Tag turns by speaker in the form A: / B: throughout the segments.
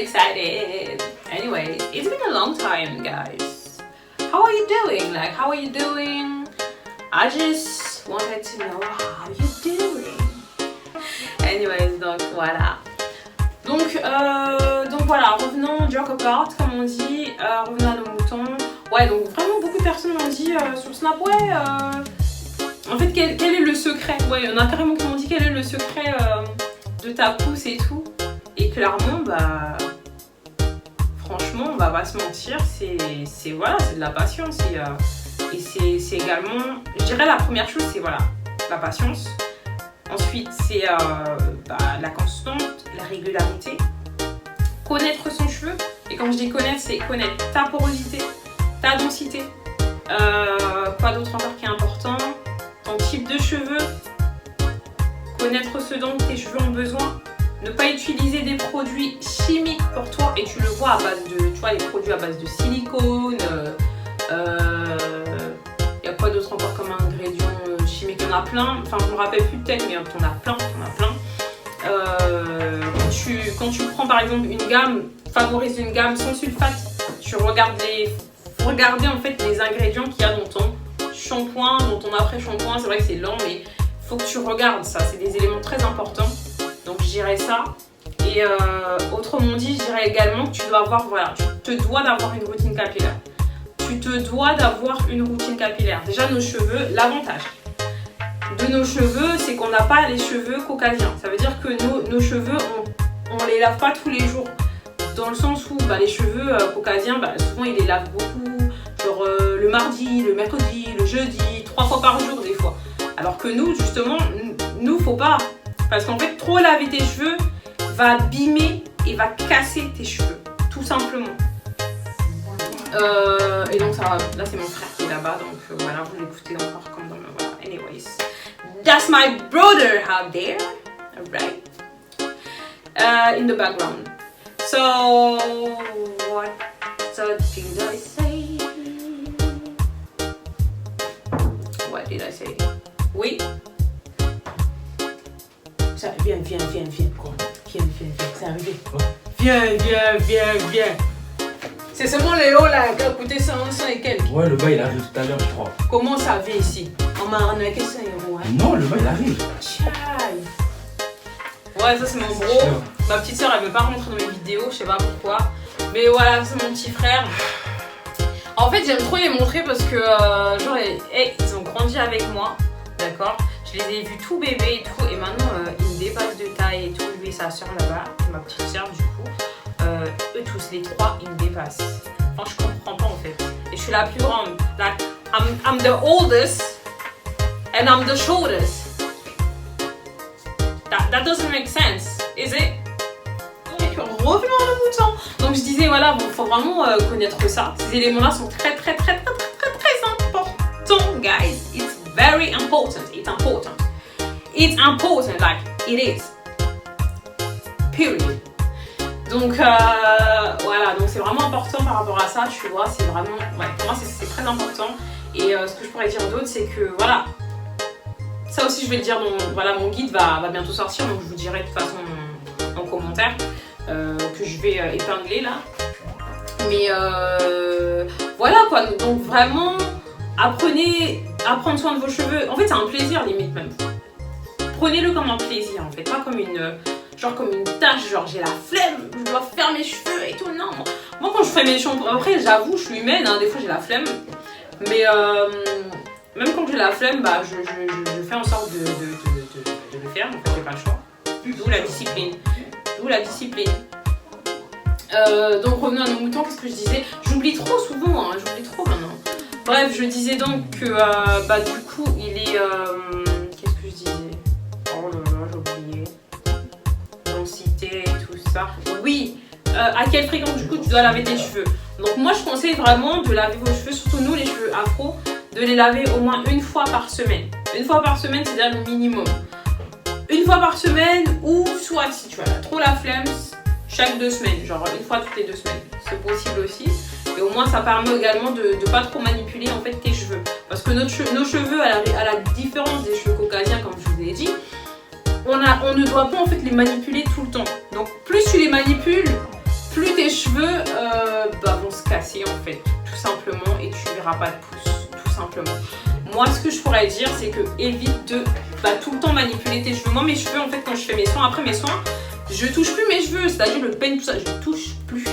A: excited. Anyway, it's been a long time, guys. How are you doing? Like, how are you doing? I just wanted to know how you doing. Anyways, donc voilà. Donc voilà, revenons joke apart, comme on dit, revenons à nos moutons. Ouais, donc vraiment beaucoup de personnes m'ont dit sur Snap, ouais, en fait, quel est le secret? Ouais, il y en a carrément qui m'ont dit quel est le secret de ta pousse et tout. Et clairement, bah, franchement, on va pas se mentir, c'est voilà, c'est de la patience. Et c'est également, je dirais la première chose, c'est voilà, la patience. Ensuite, c'est la constante, la régularité. Connaître son cheveu. Et quand je dis connaître, c'est connaître ta porosité, ta densité. Quoi d'autre encore qui est important? Ton type de cheveux. Connaître ce dont tes cheveux ont besoin. Ne pas utiliser des produits chimiques pour toi. Et tu le vois à base de, tu vois, les produits à base de silicone. Y a quoi d'autre encore comme ingrédient chimique? Il y en a plein. Enfin, je me rappelle plus peut-être, mais t'en as plein. Quand tu prends par exemple une gamme, favorise une gamme sans sulfate, faut regarder en fait les ingrédients qu'il y a dans ton shampoing, dans ton après-shampoing. C'est vrai que c'est lent, mais faut que tu regardes ça. C'est des éléments très importants. Donc je dirais ça. Et autrement dit, je dirais également que tu dois avoir, voilà, tu te dois d'avoir une routine capillaire. Tu te dois d'avoir une routine capillaire. Déjà nos cheveux, l'avantage de nos cheveux, c'est qu'on n'a pas les cheveux caucasiens. Ça veut dire que nos cheveux, on les lave pas tous les jours. Dans le sens où les cheveux caucasiens, souvent ils les lavent beaucoup. Genre le mardi, le mercredi, le jeudi, 3 fois par jour des fois. Alors que nous, justement, faut pas. Parce qu'en fait, trop laver tes cheveux va abîmer et va casser tes cheveux. Tout simplement. Et donc ça, là c'est mon frère qui est là-bas. Donc voilà, vous l'écoutez encore comme dans le... Voilà. Anyways. That's my brother out there, alright, in the background. So, what did I say? What did I say? Oui. Ça, viens, quoi? Viens, c'est arrivé. Viens. C'est seulement Léo là qui a coûté 100 et quelques.
B: Ouais, le bas il arrive tout à l'heure, je crois.
A: Comment ça vient ici? On m'a arnaqué 100 €. Hein?
B: Non, le bas il arrive.
A: Tchai. Ouais, ça c'est mon bro. Ma petite soeur elle veut pas rentrer dans mes vidéos, je sais pas pourquoi. Mais voilà, c'est mon petit frère. En fait, j'aime trop les montrer parce que genre, ils ont grandi avec moi, d'accord? Je les ai vus tout bébé et tout, et maintenant ils me dépassent de taille et tout. Lui et sa soeur là-bas, ma petite soeur du coup. Eux tous, les trois, ils me dépassent. Enfin, je comprends pas en fait. Et je suis la plus grande. Like, I'm the oldest and I'm the shortest. That doesn't make sense, is it? Donc, revenons à nos moutons. Donc, je disais, voilà, bon, faut vraiment connaître ça. Ces éléments-là sont très importants, guys. It's very important. It's important, like, it is. Period. Donc voilà, donc c'est vraiment important par rapport à ça, tu vois, c'est vraiment, ouais, pour moi c'est très important. Et ce que je pourrais dire d'autre, c'est que voilà, ça aussi je vais le dire, mon guide va bientôt sortir, donc je vous dirai de toute façon en commentaire que je vais épingler là. Mais voilà quoi, donc vraiment, apprenez à prendre soin de vos cheveux. En fait c'est un plaisir limite même. Prenez-le comme un plaisir en fait, pas comme une... Genre comme une tâche, genre j'ai la flemme, je dois faire mes cheveux et tout, non. Moi quand je fais mes shampoings, après j'avoue je suis humaine, hein, des fois j'ai la flemme. Mais même quand j'ai la flemme, je fais en sorte de le faire, en fait j'ai pas le choix. D'où la discipline. Donc revenons à nos moutons, qu'est-ce que je disais? J'oublie trop souvent, hein, j'oublie trop maintenant. Bref, je disais donc que du coup il est... qu'est-ce que je disais? Oh là là, j'ai oublié. Densité, tout ça. Oui, à quelle fréquence du coup tu dois laver tes cheveux? Donc moi je conseille vraiment de laver vos cheveux, surtout nous les cheveux afro, de les laver au moins une fois par semaine. Une fois par semaine, c'est déjà le minimum. Une fois par semaine, ou soit si tu as trop la flemme, chaque 2 semaines, genre une fois toutes les 2 semaines. C'est possible aussi. Et au moins ça permet également de ne pas trop manipuler en fait tes cheveux. Parce que nos cheveux, à la différence des cheveux caucasiens comme je vous ai dit, on ne doit pas en fait les manipuler tout le temps. Donc plus tu les manipules, plus tes cheveux vont se casser en fait, tout simplement, et tu verras pas de pouce, tout simplement. Moi, ce que je pourrais dire, c'est que évite de tout le temps manipuler tes cheveux. Moi, mes cheveux, en fait, quand je fais mes soins, après mes soins, je touche plus mes cheveux, c'est-à-dire le peigne, tout ça, je touche plus.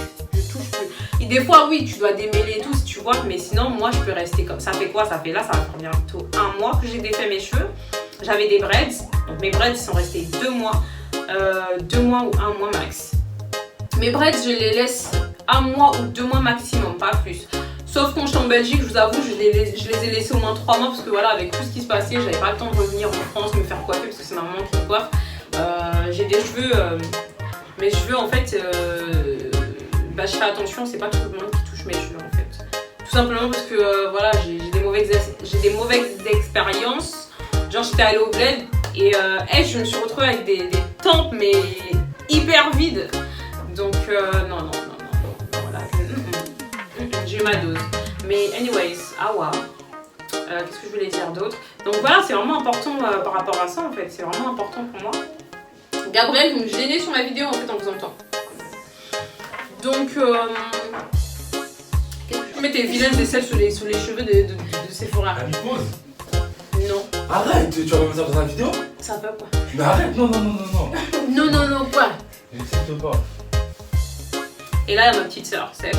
A: Et des fois, oui, tu dois démêler tout si tu vois, mais sinon, moi, je peux rester comme ça. Ça fait quoi? Ça fait là, ça va faire bientôt 1 mois que j'ai défait mes cheveux. J'avais des braids, donc mes braids sont restés 2 mois, 2 mois ou 1 mois max. Mes braids, je les laisse 1 mois ou 2 mois maximum, pas plus. Sauf quand j'étais en Belgique, je vous avoue, je les ai laissés au moins 3 mois parce que voilà, avec tout ce qui se passait, j'avais pas le temps de revenir en France, me faire coiffer parce que c'est ma maman qui me coiffe. J'ai des cheveux, mes cheveux en fait, je fais attention, c'est pas tout le monde qui touche mes cheveux en fait. Tout simplement parce que voilà, j'ai des mauvaises expériences. Genre j'étais allée au bled et je me suis retrouvée avec des tempes mais hyper vides. Donc non, voilà. J'ai eu ma dose. Mais anyways, qu'est-ce que je voulais dire d'autre? Donc voilà, c'est vraiment important par rapport à ça en fait. C'est vraiment important pour moi. Gabriel, vous me gênez sur ma vidéo en fait en vous entendant. Donc, tu mets tes vilaines aisselles sur les cheveux de Sephora.
B: La mycose?
A: Non.
B: Arrête, tu vas mettre ça dans la vidéo?
A: Ça va quoi?
B: Mais arrête, non.
A: Non, quoi?
B: J'accepte pas.
A: Et là, il y a ma petite sœur, Seth.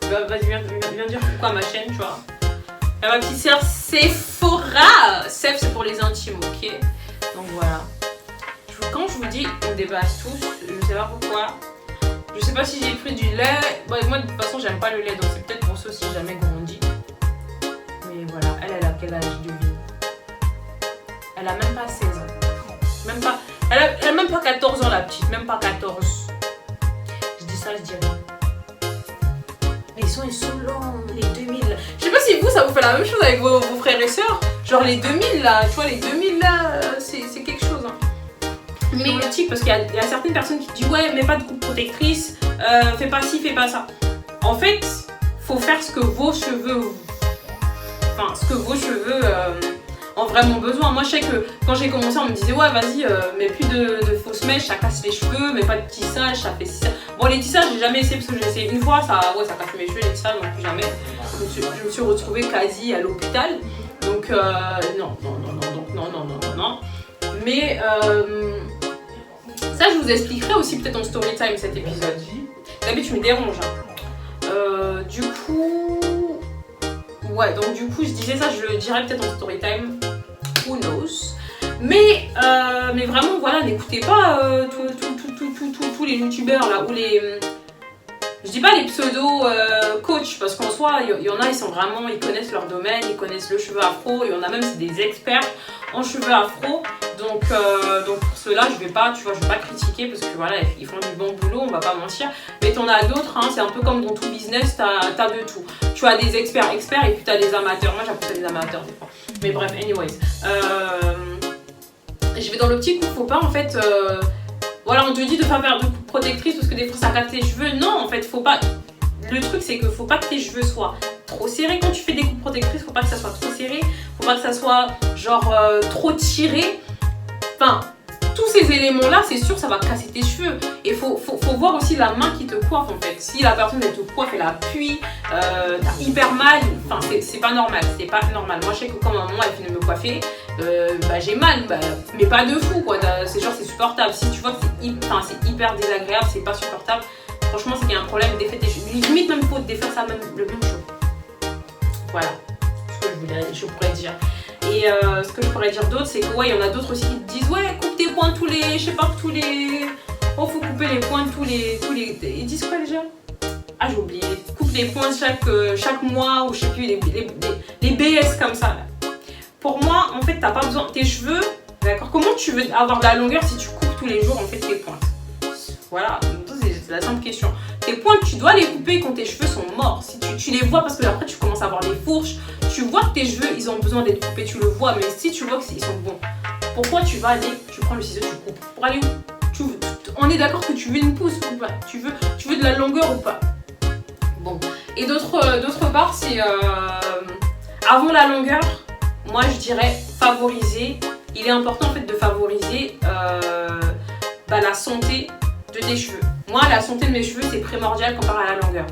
A: Vas-y, viens dire pourquoi ma chaîne, tu vois. Il y a ma petite sœur Sephora. Seth, c'est pour les intimes, ok? Donc voilà. Quand je vous dis, on dépasse tous, je sais pas pourquoi. Je sais pas si j'ai pris du lait. Bon, moi, de toute façon, j'aime pas le lait, donc c'est peut-être pour ça aussi que j'ai jamais grandi. Mais voilà, elle a quel âge de vie? Elle a même pas 16 ans. Même pas. Elle a même pas 14 ans, la petite. Même pas 14. Je dis ça, je dis rien. Mais ils sont longs, les 2000. Je sais pas si vous, ça vous fait la même chose avec vos frères et sœurs. Genre les 2000 là, tu vois, les 2000 là, c'est quelque chose. Hein. Mais politique, parce qu'il y a certaines personnes qui disent ouais, mais pas de coupe protectrice, fais pas ci, fais pas ça. En fait, faut faire ce que vos cheveux, ont vraiment besoin. Moi, je sais que quand j'ai commencé, on me disait ouais, vas-y, mets plus de fausses mèches, ça casse les cheveux, mais pas de tissage, ça fait ci. Bon, les tissages, j'ai jamais essayé parce que j'ai essayé une fois, ça casse mes cheveux, les tissages, non plus jamais. Je me suis retrouvée quasi à l'hôpital. Donc, non. Mais ça, je vous expliquerai aussi peut-être en story time cet épisode. D'habitude, tu me déranges. Hein. Du coup, je disais ça, je le dirai peut-être en story time. Who knows? Mais vraiment, voilà, n'écoutez pas tous les youtubeurs là ou les. Je dis pas les pseudo coachs parce qu'en soi, il y en a, ils connaissent leur domaine, ils connaissent le cheveu afro. Il y en a même, c'est des experts en cheveux afro. Donc pour ceux-là, je vais pas critiquer parce que voilà, ils font du bon boulot, on va pas mentir. Mais t'en as d'autres, hein, c'est un peu comme dans tout business, t'as de tout. Tu as des experts et puis t'as des amateurs. Moi, j'appelle ça des amateurs des fois. Mais bref, anyways. Je vais dans l'optique où faut pas en fait. Voilà, on te dit de faire de coupe protectrice parce que des fois ça casse tes cheveux. Non, en fait, faut pas. Le truc, c'est que faut pas que tes cheveux soient trop serrés quand tu fais des coupes protectrices. Faut pas que ça soit trop serré. Faut pas que ça soit genre trop tiré. Enfin, tous ces éléments-là, c'est sûr, ça va casser tes cheveux. Et faut voir aussi la main qui te coiffe en fait. Si la personne elle te coiffe, elle appuie, t'as hyper mal. Enfin, c'est pas normal. C'est pas normal. Moi, je sais que quand ma maman elle finit de me coiffer, j'ai mal, mais pas de fou quoi. C'est genre c'est supportable. Si tu vois que c'est hyper désagréable, c'est pas supportable. Franchement, c'est qu'il y a un problème d'effet tes cheveux. Limite même faut défaire ça même le même jour. Voilà ce que je pourrais dire. Et ce que je pourrais dire d'autre, c'est que ouais, il y en a d'autres aussi qui te disent ouais, coupe tes points tous les, je sais pas, tous les, oh faut couper les points tous les, ils disent quoi déjà? Ah j'ai oublié, coupe les points chaque mois ou je sais plus les BS comme ça. Là. Pour moi, en fait, t'as pas besoin tes cheveux, d'accord? Comment tu veux avoir de la longueur si tu coupes tous les jours en fait tes pointes? Voilà, c'est la simple question. Tes pointes, tu dois les couper quand tes cheveux sont morts. Si tu les vois parce que après tu commences à avoir des fourches, tu vois que tes cheveux ils ont besoin d'être coupés, tu le vois. Mais si tu vois qu'ils sont bons, pourquoi tu vas aller, tu prends le ciseau, tu coupes. Pour aller où? On est d'accord que tu veux une pousse ou pas? Tu veux de la longueur ou pas? Bon. Et d'autre part, c'est avant la longueur, moi je dirais favoriser. Il est important en fait de favoriser la santé de tes cheveux. Moi, la santé de mes cheveux, c'est primordial comparé à la longueur.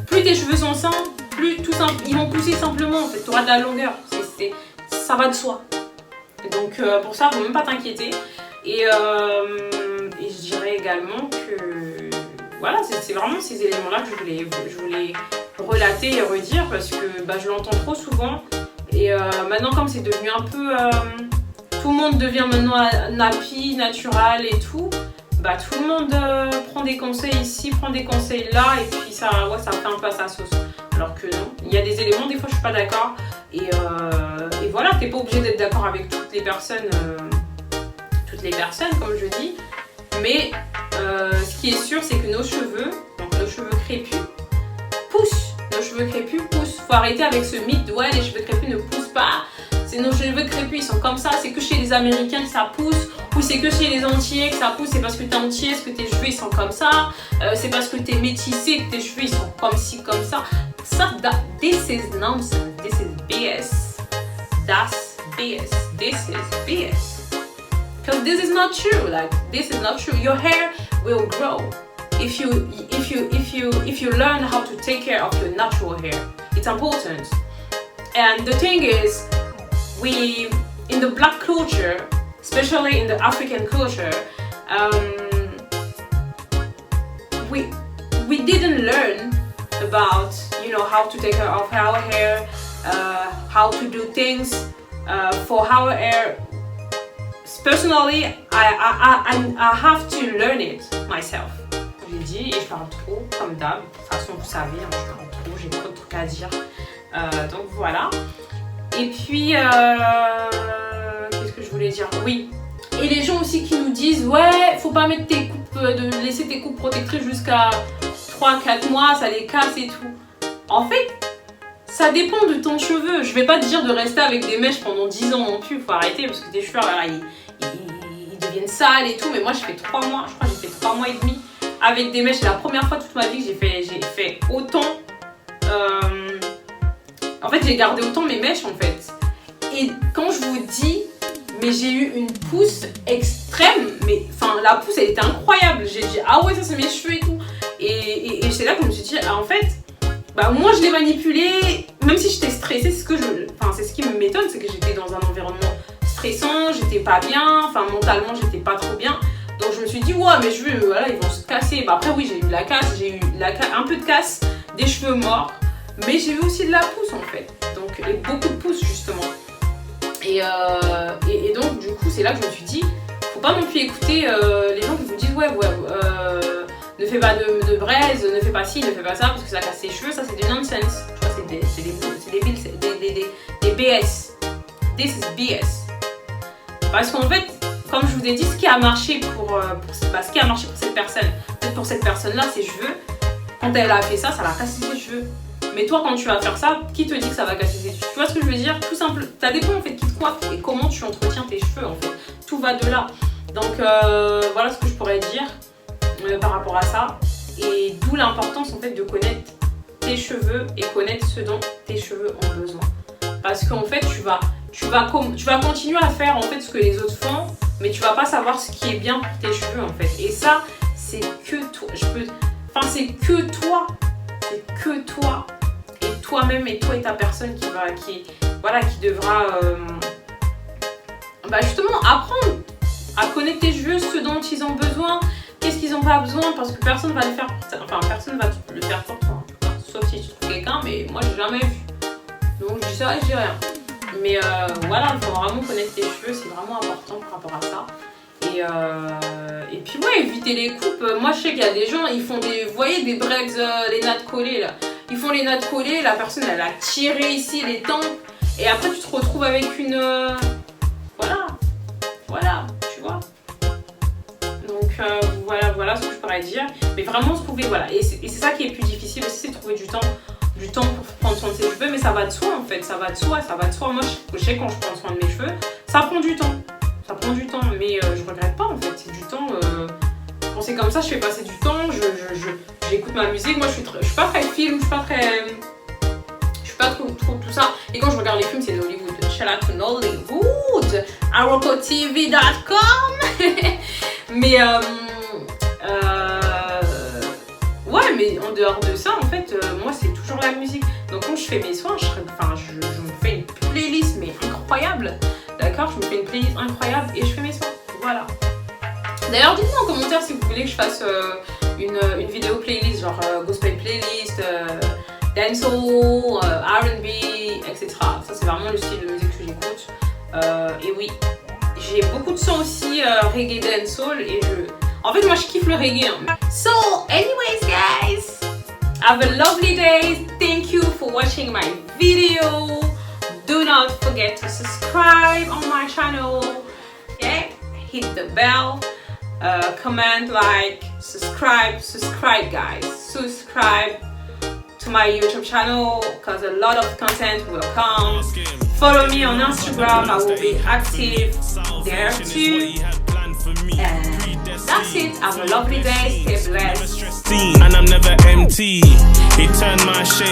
A: Plus tes cheveux sont sains, plus tout simple, ils vont pousser simplement. En fait, tu auras de la longueur. Ça va de soi. Et donc, pour ça, il ne faut même pas t'inquiéter. Et je dirais également que voilà, c'est vraiment ces éléments-là que je voulais relater et redire parce que je l'entends trop souvent. Et maintenant, comme c'est devenu un peu... tout le monde devient maintenant nappy, natural et tout. Tout le monde prend des conseils ici, prend des conseils là, et puis ça fait un peu à sa sauce. Alors que non, il y a des éléments, des fois je suis pas d'accord, et voilà, t'es pas obligé d'être d'accord avec toutes les personnes comme je dis, mais ce qui est sûr, c'est que nos cheveux crépus poussent, faut arrêter avec ce mythe de ouais, les cheveux crépus ne poussent pas. C'est nos cheveux crépus, ils sont comme ça, c'est que chez les Américains que ça pousse, ou c'est que chez les Antillais que ça pousse, c'est parce que t'es Antillais que tes cheveux ils sont comme ça, c'est parce que t'es métissé que tes cheveux ils sont comme ci, comme ça. This is nonsense, this is BS, that's BS, this is BS. Because this is not true, this is not true. Your hair will grow if you learn how to take care of your natural hair. It's important. And the thing is, in the black culture, especially in the African culture, we didn't learn about how to take care of our hair, how to do things for our hair. Personally, I have to learn it myself. Je l'ai dit et je parle trop comme d'hab. De toute façon, vous savez, je parle trop, j'ai trop de trucs à dire. Donc voilà. Et puis, qu'est-ce que je voulais dire? Oui. Et les gens aussi qui nous disent, ouais, faut pas mettre laisser tes coupes protectrices jusqu'à 3-4 mois, ça les casse et tout. En fait, ça dépend de ton cheveu. Je vais pas te dire de rester avec des mèches pendant 10 ans non plus, faut arrêter parce que tes cheveux, là, ils deviennent sales et tout. Mais moi, je fais 3 mois, je crois que j'ai fait 3 mois et demi avec des mèches. C'est la première fois toute ma vie que j'ai fait autant. En fait, j'ai gardé autant mes mèches en fait. Et quand je vous dis, mais j'ai eu une pousse extrême, mais enfin la pousse elle était incroyable. J'ai dit ah ouais ça c'est mes cheveux et tout. Et c'est là que je me suis dit ah, en fait, moi je l'ai manipulé, même si j'étais stressée, c'est ce qui m'étonne, c'est que j'étais dans un environnement stressant, j'étais pas bien, enfin mentalement j'étais pas trop bien. Donc je me suis dit ouais mes cheveux voilà ils vont se casser. Après oui j'ai eu la casse, un peu de casse, des cheveux morts. Mais j'ai eu aussi de la pousse en fait, donc et beaucoup de pousse justement. Et donc du coup c'est là que je me suis dit, faut pas non plus écouter les gens qui vous disent ouais ne fais pas de braise, ne fais pas ci, ne fais pas ça parce que ça casse tes cheveux, ça c'est des nonsense. Tu vois c'est des BS. This is BS. Parce qu'en fait, comme je vous ai dit, ce qui a marché pour cette personne, peut-être pour cette personne-là, ses cheveux, quand elle a fait ça, ça l'a cassé ses cheveux. Mais toi, quand tu vas faire ça, qui te dit que ça va casser tes cheveux? Tu vois ce que je veux dire? Tout simple. Ça dépend en fait qui te coiffe et comment tu entretiens tes cheveux en fait. Tout va de là. Donc voilà ce que je pourrais dire par rapport à ça. Et d'où l'importance en fait de connaître tes cheveux et connaître ce dont tes cheveux ont besoin. Parce qu'en fait, tu vas continuer à faire en fait ce que les autres font, mais tu vas pas savoir ce qui est bien pour tes cheveux en fait. Et ça, c'est que toi. C'est que toi. C'est que toi. Toi-même et toi et ta personne qui devra justement apprendre à connaître tes cheveux, ce dont ils ont besoin, qu'est-ce qu'ils n'ont pas besoin, parce que personne va le faire personne va le faire pour toi, sauf si tu trouves quelqu'un, mais moi j'ai jamais vu, donc je dis ça et je dis rien. Mais voilà, il faut vraiment connaître tes cheveux, c'est vraiment important par rapport à ça. Et puis ouais, éviter les coupes. Moi je sais qu'il y a des gens, ils font vous voyez des braids, les nattes collées là. Ils font les nattes collées, la personne elle a tiré ici les tempes et après tu te retrouves avec une... Voilà, tu vois. Donc voilà ce que je pourrais dire. Mais vraiment se trouver, voilà. Et c'est ça qui est plus difficile aussi, c'est de trouver du temps pour prendre soin de ses cheveux. Mais ça va de soi en fait, ça va de soi. Moi je sais quand je prends soin de mes cheveux, ça prend du temps. Mais je regrette pas en fait, c'est du temps... Quand c'est comme ça, je fais passer du temps, j'écoute ma musique. Moi, je suis pas très film, je suis pas trop tout ça. Et quand je regarde les films, c'est de Hollywood. Shout out to Nollywood, arocotv.com. Mais mais en dehors de ça, en fait, moi, c'est toujours la musique. Donc, quand je fais mes soins, je me fais une playlist, mais incroyable. D'accord? Je me fais une playlist incroyable et je fais mes soins. Voilà. D'ailleurs, dites-moi en commentaire si vous voulez que je fasse une vidéo playlist, genre gospel playlist, dancehall, R&B, etc. Ça, c'est vraiment le style de musique que j'écoute. Et oui, j'ai beaucoup de sons aussi reggae, dancehall et En fait, moi, je kiffe le reggae. Hein. So, anyways, guys, have a lovely day. Thank you for watching my video. Do not forget to subscribe on my channel. Yeah, hit the bell. Comment, like, subscribe, guys. Subscribe to my YouTube channel because a lot of content will come. Follow me on Instagram. I will be active there too. And that's it. Have a lovely day. Stay blessed.
C: And I'm never empty. He turned my shame.